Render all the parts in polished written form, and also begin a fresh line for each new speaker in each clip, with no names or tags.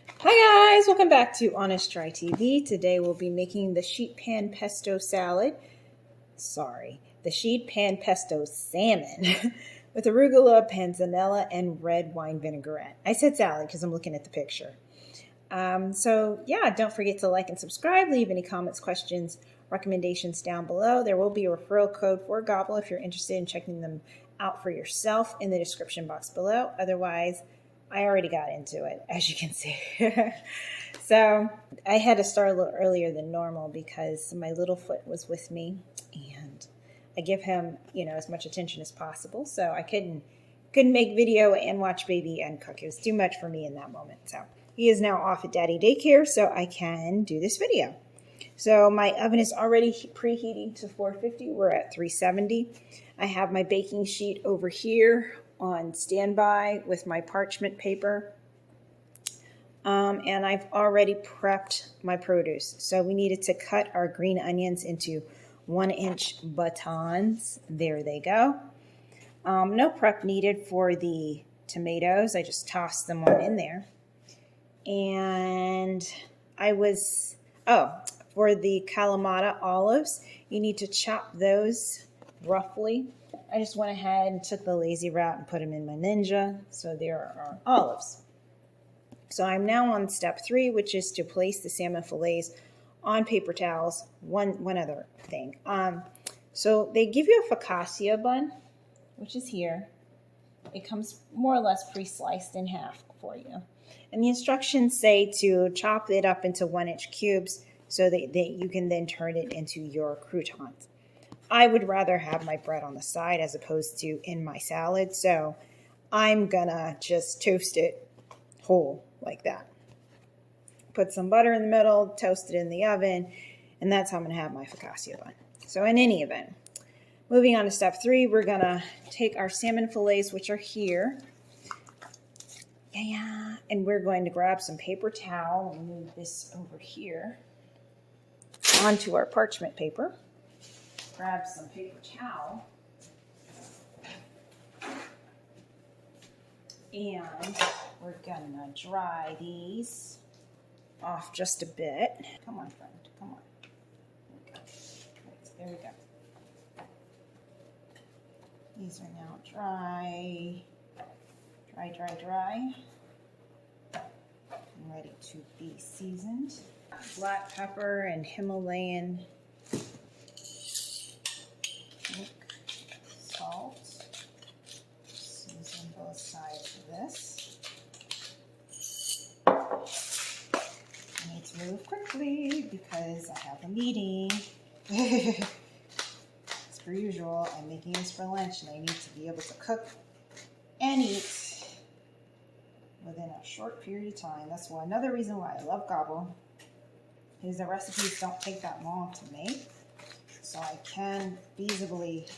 Hi guys, welcome back to Honest Try TV. Today we'll be making the sheet pan pesto salad. The sheet pan pesto salmon with arugula, panzanella, and red wine vinaigrette. I said salad because I'm looking at the picture. Don't forget to like and subscribe. Leave any comments, questions, recommendations down below. There will be a referral code for Gobble if you're interested in checking them out for yourself in the description box below. Otherwise, I already got into it, as you can see. So I had to start a little earlier than normal because my little foot was with me, and I give him, as much attention as possible. So I couldn't make video and watch baby and cook. It was too much for me in that moment. So he is now off at daddy daycare, so I can do this video. So my oven is already preheating to 450. We're at 370. I have my baking sheet over here on standby with my parchment paper. And I've already prepped my produce. So we needed to cut our green onions into 1-inch batons. There they go. No prep needed for the tomatoes. I just tossed them on in there. And for the Kalamata olives, you need to chop those roughly. I just went ahead and took the lazy route and put them in my Ninja. So there are olives. So I'm now on step 3, which is to place the salmon fillets on paper towels. One other thing. So they give you a focaccia bun, which is here. It comes more or less pre-sliced in half for you. And the instructions say to chop it up into 1-inch cubes so that you can then turn it into your croutons. I would rather have my bread on the side as opposed to in my salad. So I'm gonna just toast it whole like that. Put some butter in the middle, toast it in the oven, and that's how I'm gonna have my focaccia bun. So in any event, moving on to step 3, we're gonna take our salmon fillets, which are here. And we're going to grab some paper towel and move this over here onto our parchment paper. Grab some paper towel. And we're gonna dry these off just a bit. Come on, friend, come on. There we go. These are now dry. Dry. And ready to be seasoned. Black pepper and Himalayan salt. Season both sides of this. I need to move quickly because I have a meeting. As per usual, I'm making this for lunch and I need to be able to cook and eat within a short period of time. That's another reason why I love Gobble, is the recipes don't take that long to make. So I can feasibly,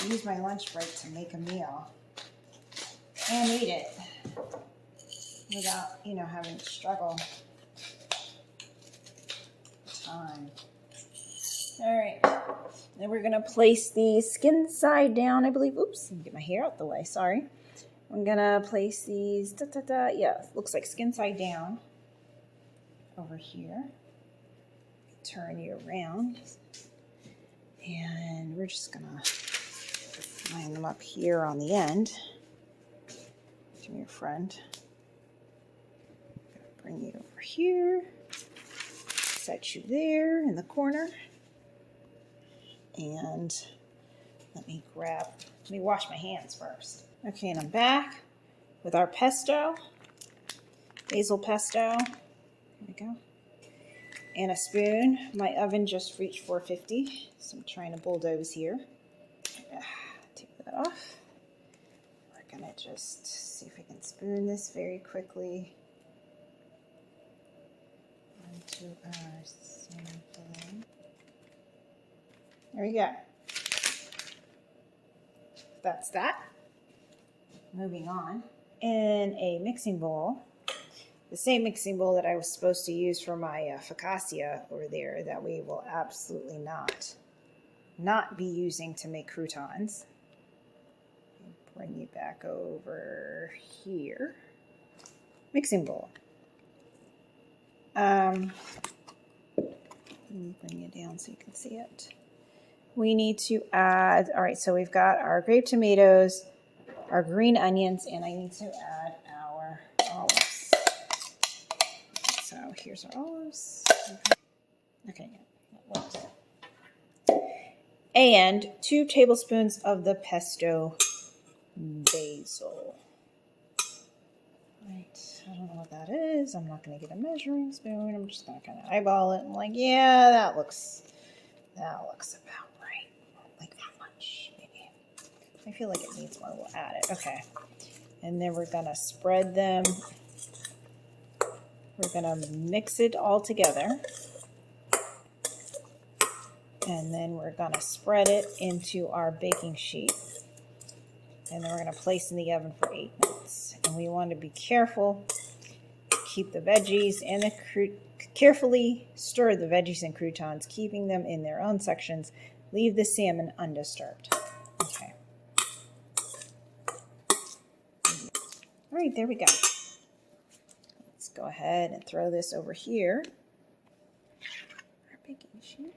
use my lunch break to make a meal and eat it without, having to struggle with time. All right, then we're gonna place the skin side down, I believe. Oops, let me get my hair out the way, sorry. I'm gonna place these, looks like skin side down over here. Turn you around. And we're just gonna line them up here on the end. Come here, friend. Bring you over here. Set you there in the corner. And let me wash my hands first. Okay, and I'm back with our pesto, basil pesto. There we go. And a spoon. My oven just reached 450, so I'm trying to bulldoze here. Take that off. We're gonna just see if we can spoon this very quickly onto our salmon fillet. There we go. That's that. Moving on. In a mixing bowl, the same mixing bowl that I was supposed to use for my focaccia over there, that we will absolutely not be using to make croutons. Bring you back over here. mixing bowl. Let me bring it down so you can see it. We need to add, all right, so we've got our grape tomatoes, our green onions, and I need to add our olives. So here's our olives. Okay, yeah, that works. And 2 tablespoons of the pesto basil. Right, I don't know what that is. I'm not going to get a measuring spoon. I'm just going to kind of eyeball it. I'm like, yeah, that looks about right. Like that much, maybe. I feel like it needs more. We'll add it. Okay. And then we're going to spread them. We're going to mix it all together. And then we're going to spread it into our baking sheet. And then we're going to place in the oven for 8 minutes. And we want to be careful. Keep the veggies and the carefully stir the veggies and croutons, keeping them in their own sections. Leave the salmon undisturbed. Okay. All right, there we go. Let's go ahead and throw this over here. Our baking sheet.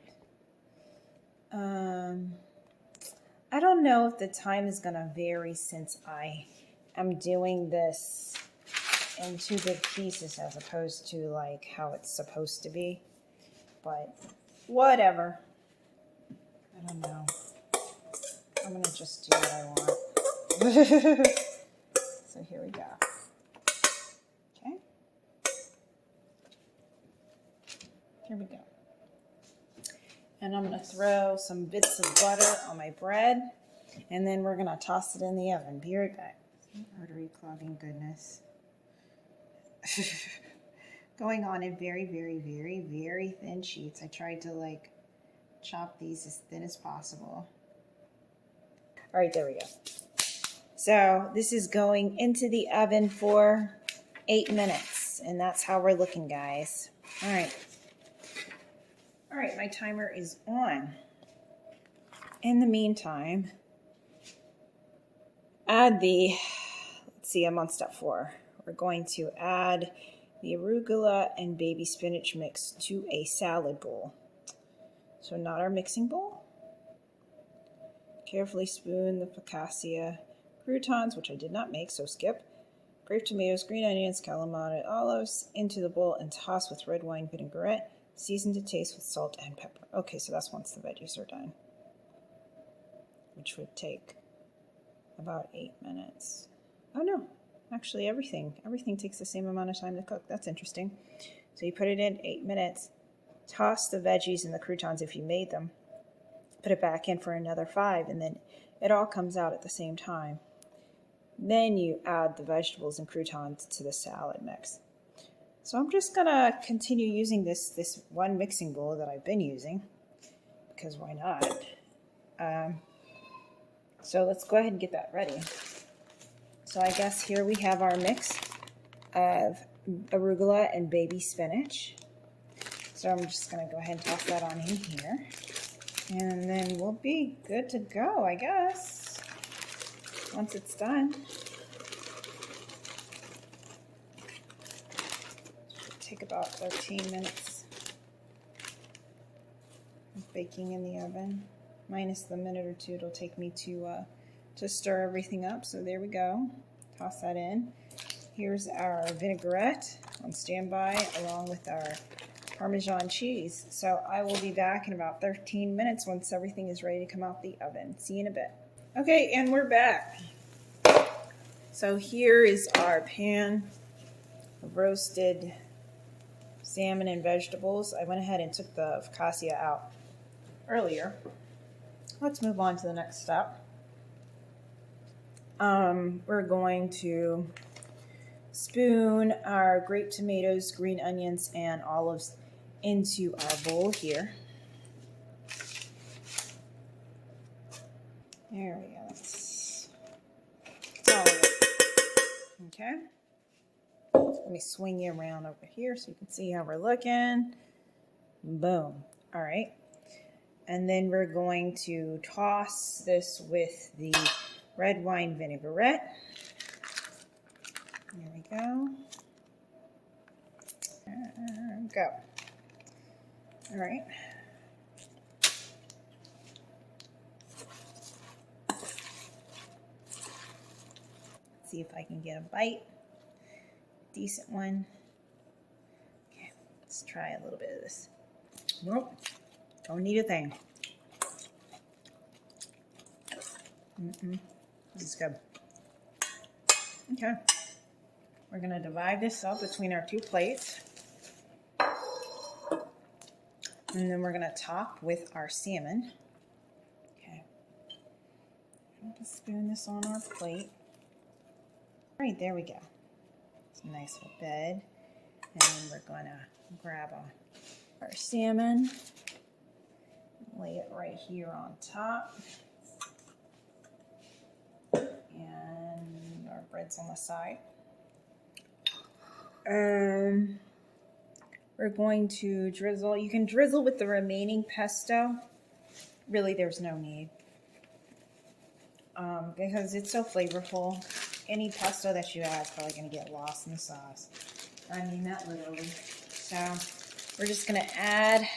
I don't know if the time is going to vary since I am doing this in 2 big pieces as opposed to like how it's supposed to be. But whatever. I don't know. I'm going to just do what I want. So here we go. Okay. Here we go. And I'm going to throw some bits of butter on my bread. And then we're going to toss it in the oven. Be right back. Artery clogging goodness. Going on in very, very, very, very thin sheets. I tried to like chop these as thin as possible. All right, there we go. So this is going into the oven for 8 minutes. And that's how we're looking, guys. All right. All right, my timer is on. In the meantime, add the, let's see, I'm on step 4. We're going to add the arugula and baby spinach mix to a salad bowl. So not our mixing bowl. Carefully spoon the focaccia croutons, which I did not make, so skip. Grape tomatoes, green onions, calamari, olives into the bowl and toss with red wine vinaigrette. Season to taste with salt and pepper. Okay, so that's once the veggies are done, which would take about 8 minutes. Oh no, actually everything takes the same amount of time to cook. That's interesting. So you put it in 8 minutes, toss the veggies and the croutons if you made them, put it back in for another 5, and then it all comes out at the same time. Then you add the vegetables and croutons to the salad mix. So I'm just gonna continue using this one mixing bowl that I've been using, because why not? So let's go ahead and get that ready. So I guess here we have our mix of arugula and baby spinach. So I'm just gonna go ahead and toss that on in here. And then we'll be good to go, I guess, once it's done. Take about 13 minutes of baking in the oven, minus the minute or 2 it'll take me to stir everything up. So there we go. Toss that in. Here's our vinaigrette on standby along with our Parmesan cheese. So I will be back in about 13 minutes once everything is ready to come out the oven. See you in a bit. Okay, and we're back. So here is our pan of roasted salmon and vegetables. I went ahead and took the focaccia out earlier. Let's move on to the next step. We're going to spoon our grape tomatoes, green onions, and olives into our bowl here. There we go. That's all of it. Okay. Let me swing you around over here so you can see how we're looking. Boom. All right. And then we're going to toss this with the red wine vinaigrette. There we go. go. All right. See if I can get a bite. Decent one. Okay, let's try a little bit of this. Nope, don't need a thing. This is good. Okay, we're gonna divide this up between our two plates. And then we're gonna top with our salmon. Okay, I'm gonna spoon this on our plate. All right, there we go. It's a nice little bed. And then we're gonna grab our salmon, lay it right here on top. And our bread's on the side. We're going to drizzle. You can drizzle with the remaining pesto. Really, there's no need. Because it's so flavorful. Any pesto that you add is probably going to get lost in the sauce. I mean that literally. So we're just going to add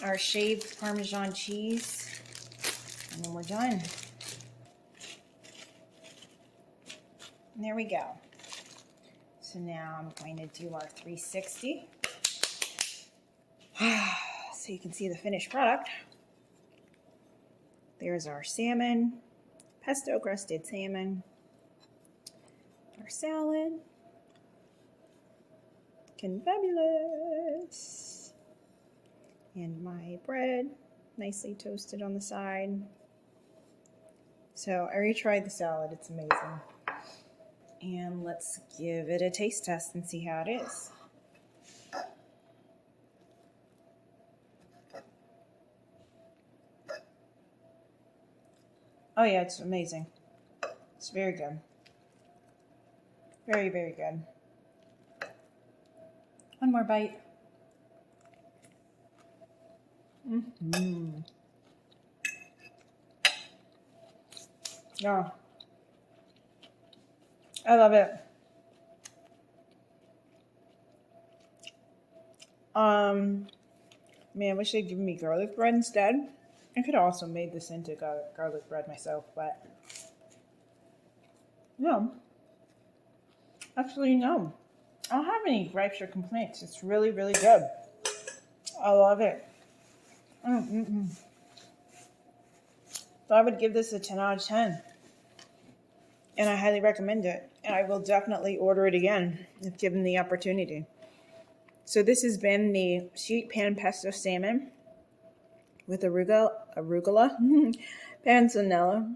our shaved Parmesan cheese. And then we're done. And there we go. So now I'm going to do our 360. So you can see the finished product. There's our salmon, pesto crusted salmon, our salad, confabulous, and my bread, nicely toasted on the side. So I already tried the salad, it's amazing. And let's give it a taste test and see how it is. Oh yeah, it's amazing. It's very good. Very, very good. One more bite. Yeah. I love it. Man, I wish they'd given me garlic bread instead. I could have also made this into garlic bread myself, but no. Actually, no. I don't have any gripes or complaints. It's really, really good. I love it. So I would give this a 10 out of 10. And I highly recommend it. And I will definitely order it again if given the opportunity. So this has been the sheet pan pesto salmon with arugula, panzanella,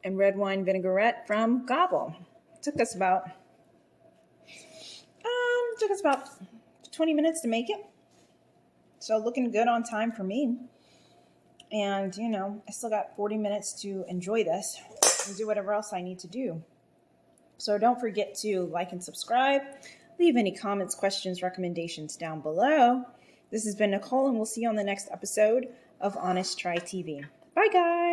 and red wine vinaigrette from Gobble. It took us about 20 minutes to make it. So looking good on time for me. And, you know, I still got 40 minutes to enjoy this and do whatever else I need to do. So don't forget to like and subscribe. Leave any comments, questions, recommendations down below. This has been Nicole, and we'll see you on the next episode of Honest Try TV. Bye, guys.